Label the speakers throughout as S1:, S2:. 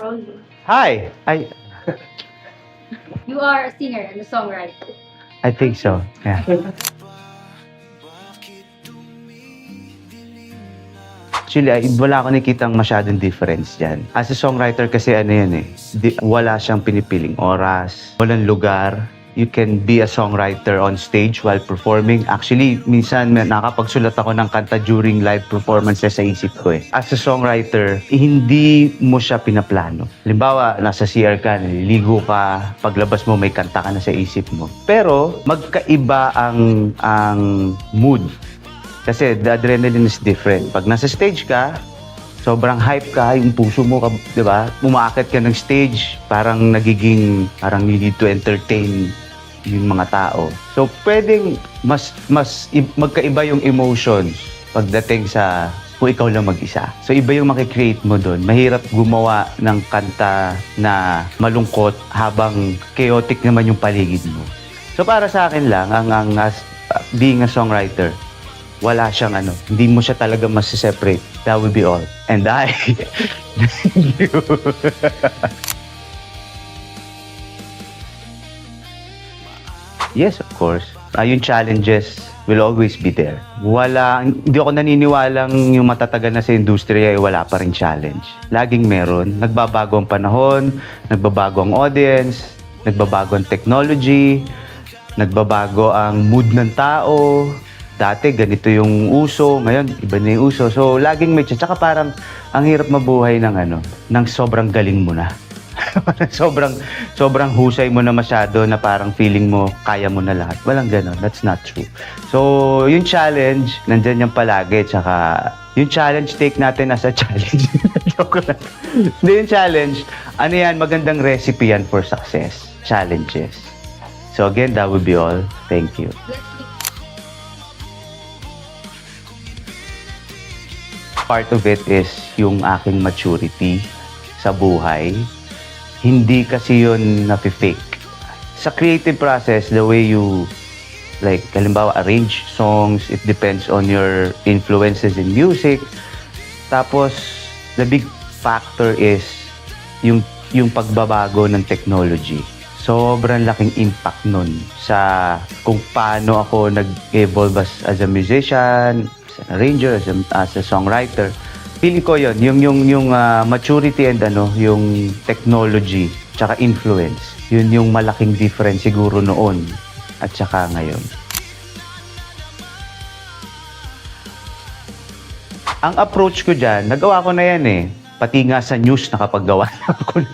S1: Rolly.
S2: Hi!
S1: You are a singer and a songwriter.
S2: I think so. Yeah. Actually, wala ako nakitang masyadong difference dyan. As a songwriter kasi ano yan eh, wala siyang pinipiling oras, walang lugar. You can be a songwriter on stage while performing. Actually, minsan nakapagsulat ako ng kanta during live performances sa isip ko eh. As a songwriter, hindi mo siya pinaplano. Halimbawa, nasa CR ka, naliligo ka, paglabas mo may kanta ka na sa isip mo. Pero, magkaiba ang mood. Kasi the adrenaline is different. Pag nasa stage ka, sobrang hype ka, yung puso mo, di ba? Umaakit ka ng stage, parang you need to entertain yung mga tao. So, pwedeng mas magkaiba yung emotions pagdating sa kung ikaw lang mag-isa. So, iba yung makikreate mo doon. Mahirap gumawa ng kanta na malungkot habang chaotic naman yung paligid mo. So, para sa akin lang, being a songwriter, wala siyang hindi mo siya talaga masiseparate. That will be all. And I, thank you. Yes, of course. Yung challenges will always be there. Hindi ako naniniwalang yung matatagal na sa industriya ay wala pa rin challenge. Laging meron. Nagbabago ang panahon, nagbabago ang audience, nagbabago ang technology, nagbabago ang mood ng tao. Dati, ganito yung uso. Ngayon, iba na yung uso. So, laging may tsaka parang ang hirap mabuhay ng sobrang galing mo na. sobrang husay mo na masyado na parang feeling mo kaya mo na lahat. Walang ganon. That's not true. So, yung challenge, nandyan yung palagi. Tsaka, yung challenge, take natin as a challenge. Joke lang. Hindi yung challenge. Magandang recipe yan for success. Challenges. So, again, that would be all. Thank you. Part of it is yung aking maturity sa buhay. Hindi kasi yun nafe-fake. Sa creative process, the way you, halimbawa, arrange songs, it depends on your influences in music. Tapos, the big factor is yung pagbabago ng technology. Sobrang laking impact nun sa kung paano ako nag-evolve as a musician, as an arranger, as a songwriter. Feeling ko yun, yung maturity and yung technology, tsaka influence. Yun yung malaking difference siguro noon at tsaka ngayon. Ang approach ko dyan, nagawa ko na yan eh. Pati nga sa news nakapaggawa na ako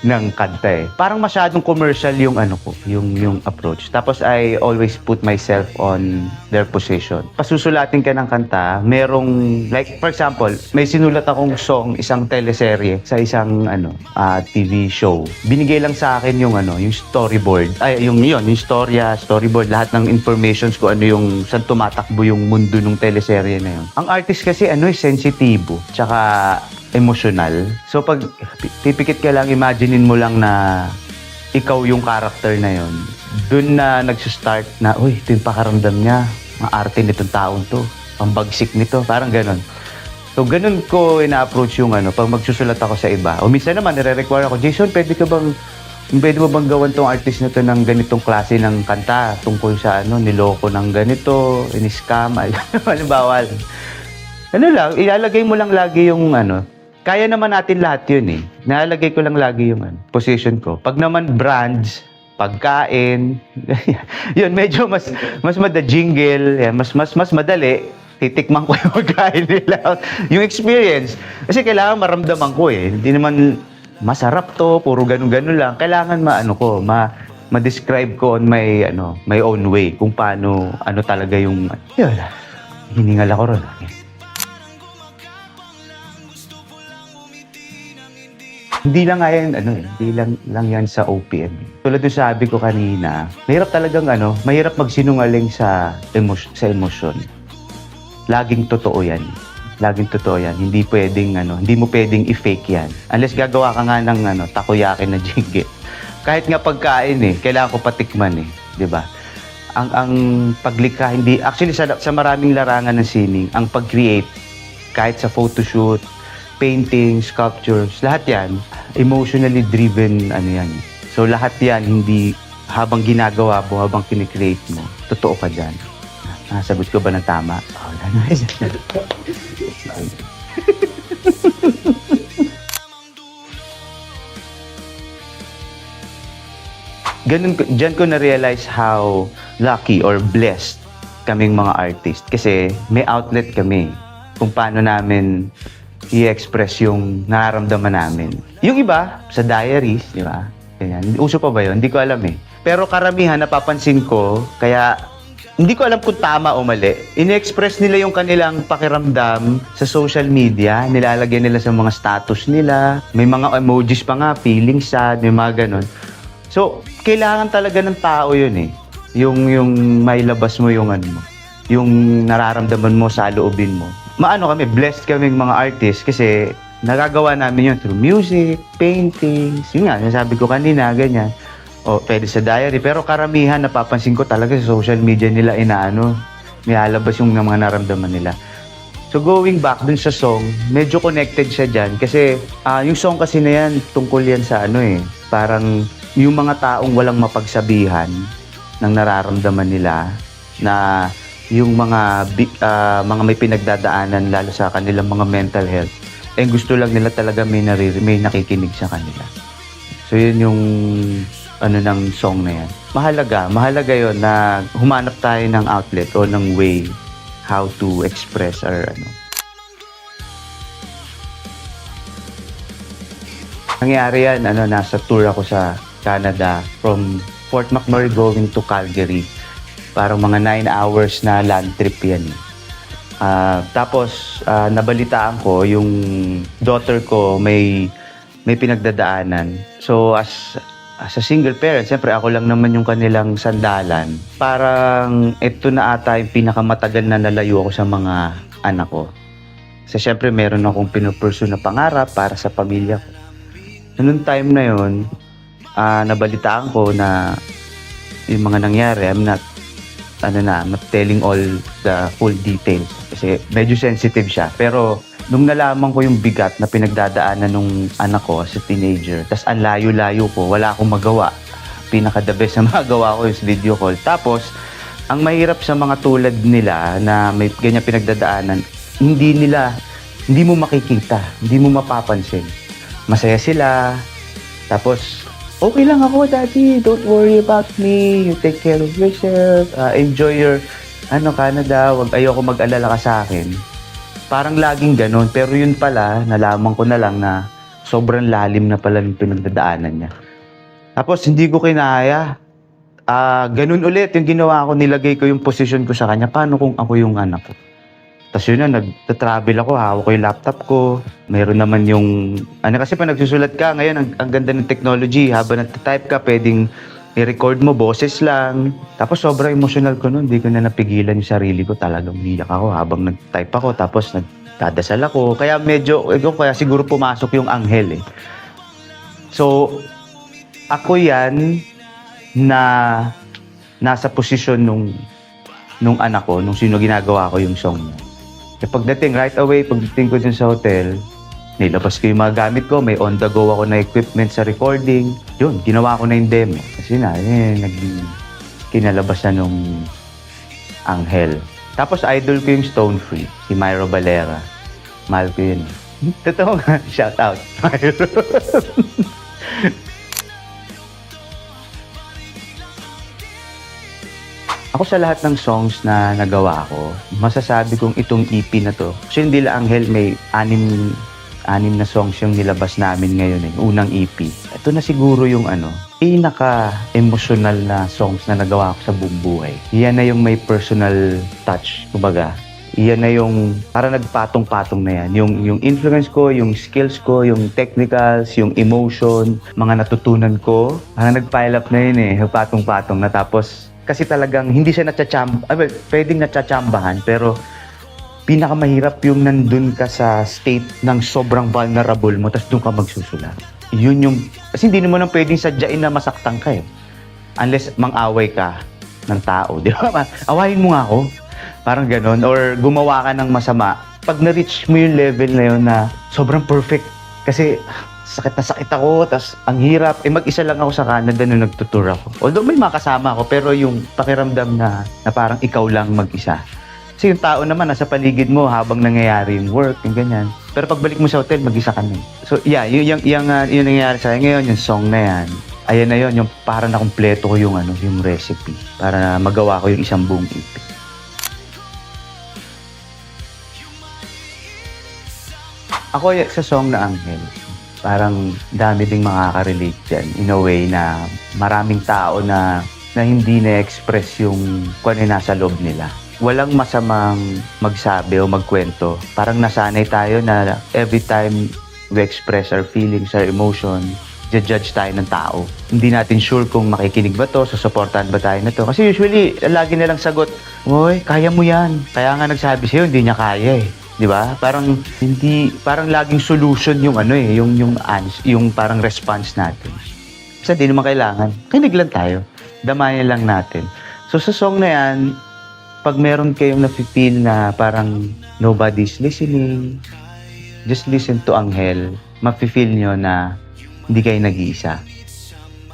S2: ng kanta eh. Parang masyadong commercial yung yung approach. Tapos I always put myself on their position. Pasusulatin ka ng kanta, merong, for example, may sinulat akong song, isang teleserye sa isang TV show. Binigay lang sa akin yung storyboard. Yung storya, storyboard, lahat ng informations ko yung saan tumatakbo yung mundo ng teleserye na yun. Ang artist kasi sensitibo, tsaka emotional. So pag pipikit ka lang, imaginein mo lang na ikaw yung character na yon. Doon na nagsistart na, ito yung pakaramdam niya. Maarte nitong taong to. Pambagsik nito. Parang ganon. So ganon ko ina-approach yung pag magsusulat ako sa iba. O minsan naman, nire-require ako, Jason, pwede mo bang gawan tong artist na to ng ganitong klase ng kanta tungkol sa niloko ng ganito, in-scam, bawal. Lang, ilalagay mo lang lagi yung kaya naman natin lahat yun eh. Nalalagay ko lang lagi yung position ko. Pag naman brands, pagkain, yun, medyo mas jingle, mas madali. Titikman ko yung pagkain nila. Yung experience. Kasi kailangan maramdaman ko eh. Hindi naman masarap to, puro ganun-ganun lang. Kailangan ma-describe ko on my own way. Kung paano, talaga yung, yun, hiningal ako ron. Hindi lang hindi lang yan sa OPM. Tulad ng sabi ko kanina, mahirap talagang mahirap magsinungaling sa emosyon. Laging totoo yan. Hindi mo pwedeng i-fake yan. Unless gagawa ka nga ng takoyaki na jingle. Kahit nga pagkain kailangan ko patikman 'di ba? Ang paglikha actually sa maraming larangan ng sining, ang pag-create kahit sa photoshoot, paintings, sculptures, lahat yan, emotionally driven, ano yan. So lahat yan, hindi habang ginagawa mo, habang kinikreate mo, totoo ka dyan. Sagot ko ba ng tama? Oh, Diyan ko na-realize how lucky or blessed kaming mga artist. Kasi may outlet kami kung paano namin i-express yung nararamdaman namin. Yung iba, sa diaries, di ba? Ganyan. Uso pa ba yun? Hindi ko alam eh. Pero karamihan, napapansin ko, kaya hindi ko alam kung tama o mali. Ini-express nila yung kanilang pakiramdam sa social media. Nilalagyan nila sa mga status nila. May mga emojis pa nga, feeling sad, may mga ganon. So, kailangan talaga ng tao yun eh. Yung mailabas mo yung ano mo. Yung nararamdaman mo sa loobin mo. Maano kami, blessed kaming mga artists kasi nagagawa namin yun through music, paintings, yun nga, nasabi ko kanina, ganyan. O, pwede sa diary. Pero karamihan, napapansin ko talaga sa social media nila nilalabas yung mga naramdaman nila. So going back dun sa song, medyo connected siya dyan kasi yung song kasi na yan, tungkol yan sa parang yung mga taong walang mapagsabihan ng nararamdaman nila na yung mga may pinagdadaanan lalo sa kanilang mga mental health gusto lang nila talaga may nakikinig sa kanila. So yun yung ng song na yan. Mahalaga yun na humanap tayo ng outlet o ng way how to express our Nangyari yan, nasa tour ako sa Canada from Fort McMurray going to Calgary. Parang mga 9 hours na land trip yan. Tapos, nabalitaan ko yung daughter ko may pinagdadaanan. So, as a single parent, siyempre ako lang naman yung kanilang sandalan. Parang ito na ata yung pinakamatagal na nalayo ako sa mga anak ko. Kasi siyempre meron akong pinupursue na pangarap para sa pamilya ko. So, noong time na yun, nabalitaan ko na yung mga nangyari, I'm not telling all the full details kasi medyo sensitive siya. Pero nung nalaman ko yung bigat na pinagdadaanan nung anak ko as a teenager, tas ang layo-layo ko, wala akong magawa. Pinaka-the best na magawa ko is video call. Tapos, ang mahirap sa mga tulad nila na may ganyan pinagdadaanan, hindi mo makikita, hindi mo mapapansin. Masaya sila, tapos okay lang ako, Daddy. Don't worry about me. You take care of yourself. Enjoy your Canada. Ayoko mag-alala ka sa akin. Parang laging ganun. Pero yun pala, nalaman ko na lang na sobrang lalim na pala yung pinagdadaanan niya. Tapos hindi ko kinaya. Ganun ulit yung ginawa ko. Nilagay ko yung position ko sa kanya. Paano kung ako yung anak ko? Tapos yun na, nagta-travel ako, hawak ko yung laptop ko. Meron naman yung, kasi pa nagsusulat ka, ngayon ang ganda ng technology, habang nagta-type ka, pwedeng i-record mo, boses lang. Tapos sobrang emotional ko noon, hindi ko na napigilan yung sarili ko, talagang umiyak ako habang nag-type ako, tapos nagdadasal ako. Kaya kaya siguro pumasok yung anghel eh. So, ako yan na nasa posisyon nung anak ko, nung sino ginagawa ko yung song niya. Pagdating, right away, pagdating ko dun sa hotel, nilabas ko yung mga gamit ko, may on-the-go ako na equipment sa recording. Yun, ginawa ko na yung demo. Kasi kinalabas na nung anghel. Tapos idol ko yung Stone Free, si Myro Valera. Mahal ko yun. Totoo nga, shout out, Myro. Ako sa lahat ng songs na nagawa ko, masasabi kong itong EP na to. Kasi hindi lang Anghel, may anim na songs yung nilabas namin ngayon unang EP. Ito na siguro yung pinaka-emotional na songs na nagawa ko sa buong buhay. Iyan na yung may personal touch, kumbaga. Iyan na yung para nagpatong-patong na yan. Yung influence ko, yung skills ko, yung technicals, yung emotion, mga natutunan ko. Parang nag-pile up na yun patong-patong na tapos kasi talagang hindi siya pwedeng natsatsambahan, pero pinakamahirap yung nandun ka sa state ng sobrang vulnerable mo, tapos doon ka magsusulat. Yun yung, kasi hindi naman pwedeng sadyain na masaktan ka unless mang-away ka ng tao, di ba? Awayin mo nga ako. Parang ganon. Or gumawa ka ng masama, pag na-reach mo yung level na yun na sobrang perfect. Kasi sakit na sakit ako, tas ang hirap. Mag-isa lang ako sa Canada nung nagtutour ako. Although may mga kasama ako, pero yung pakiramdam na parang ikaw lang mag-isa. Kasi yung tao naman nasa paligid mo habang nangyayari yung work, yung ganyan. Pero pagbalik mo sa hotel, mag-isa ka na. So yeah, yung nangyayari sa akin ngayon, yung song na yan. Ayan na yun, yung parang nakumpleto ko yung recipe para magawa ko yung isang buong EP. Ako sa song na Anghel, parang dami ding makaka-relate dyan in a way na maraming tao na hindi na-express yung kung ano yung nasa loob nila. Walang masamang magsabi o magkwento. Parang nasanay tayo na every time we express our feelings, our emotion, judge tayo ng tao. Hindi natin sure kung makikinig ba to, susuportahan ba tayo na to. Kasi usually, lagi nilang sagot, "Oy, kaya mo yan." Kaya nga nagsabi sa'yo, hindi niya kaya eh. 'Di ba? Parang laging solution yung yung parang response natin. Kasi hindi naman kailangan. Kinig lang tayo. Damayan lang natin. So sa song na yan, pag meron kayong nafe-feel na parang nobody's listening, just listen to Anghel. Mafe-feel nyo na hindi kayo nag-iisa.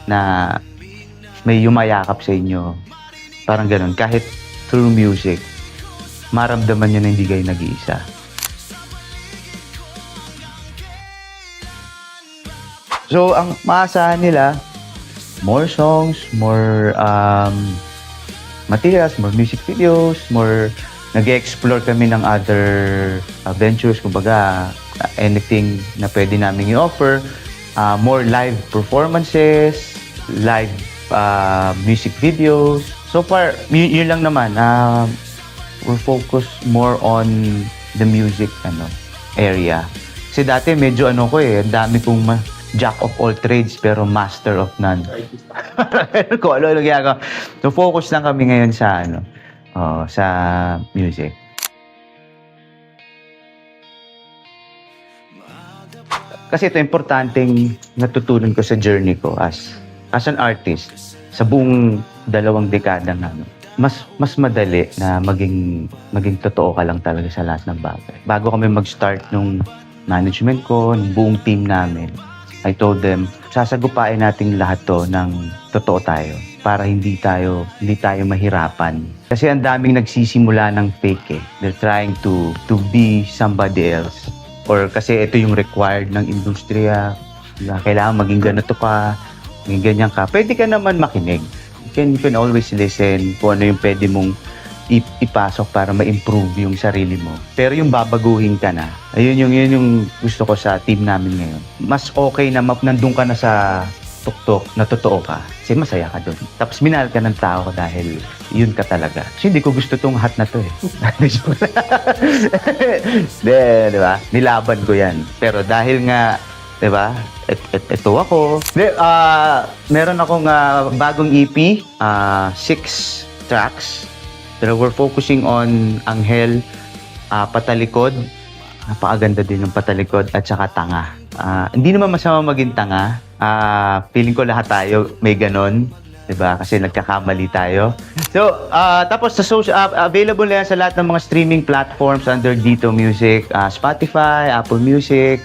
S2: Na may yumayakap sa inyo. Parang ganun. Kahit through music, maramdaman nyo na hindi kayo nag-iisa. So, ang maasahan nila, more songs, more materials, more music videos, more nag-explore kami ng other ventures, kumbaga anything na pwede namin i-offer, more live performances, live music videos. So far, yun lang naman. We're focused more on the music area. Kasi dati medyo ang dami kong jack of all trades pero master of none. Kung ano ginagawa. So focus lang kami ngayon sa sa music. Kasi ito importanteng natutunan ko sa journey ko as an artist sa buong 2 dekada na mas madali na maging totoo ka lang talaga sa lahat ng bagay. Bago kami mag-start nung management ko, ng buong team namin, I told them, sasagupain natin lahat to ng totoo tayo para hindi tayo mahirapan. Kasi ang daming nagsisimula ng fake eh. They're trying to be somebody else. Or kasi ito yung required ng industriya. Kailangan maging ganito ka, maging ganyan ka. Pwede ka naman makinig. You can always listen kung ano yung pwede mong ipasok para ma-improve yung sarili mo. Pero yung babaguhin ka na, yun yung gusto ko sa team namin ngayon. Mas okay na nandun ka na sa tuktok na totoo ka. Kasi masaya ka dun. Tapos minahal ka ng tao dahil yun ka talaga. Kasi hindi ko gusto tong hat na to eh. Di ba? Nilaban ko yan. Pero dahil nga, di ba? Ito ako. Meron akong bagong EP, 6 tracks. Pero we're focusing on Anghel, Patalikod. Napakaganda din ng Patalikod at saka Tanga. Hindi naman masama maging tanga. Feeling ko lahat tayo may ganon. Diba? Kasi nagkakamali tayo. So, tapos sa available na yan sa lahat ng mga streaming platforms under Dito Music, Spotify, Apple Music,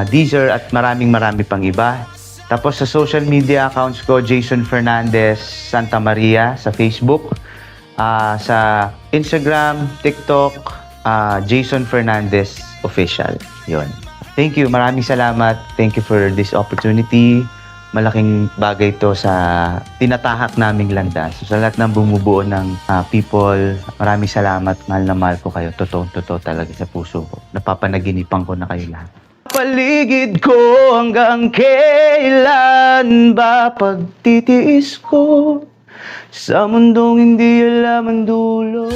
S2: Deezer at marami pang iba. Tapos sa social media accounts ko, Jason Fernandez Santa Maria sa Facebook. Sa Instagram, TikTok, Jason Fernandez Official. Yun. Thank you. Maraming salamat. Thank you for this opportunity. Malaking bagay to sa tinatahak naming landas. So, sa lahat ng bumubuo ng people, maraming salamat. Mahal na mahal ko kayo. Totoo talaga sa puso ko. Napapanaginipan ko na kayo lahat. Paligid ko hanggang kailan ba pagtitiis ko? Sa mundong hindi alam ang dulo.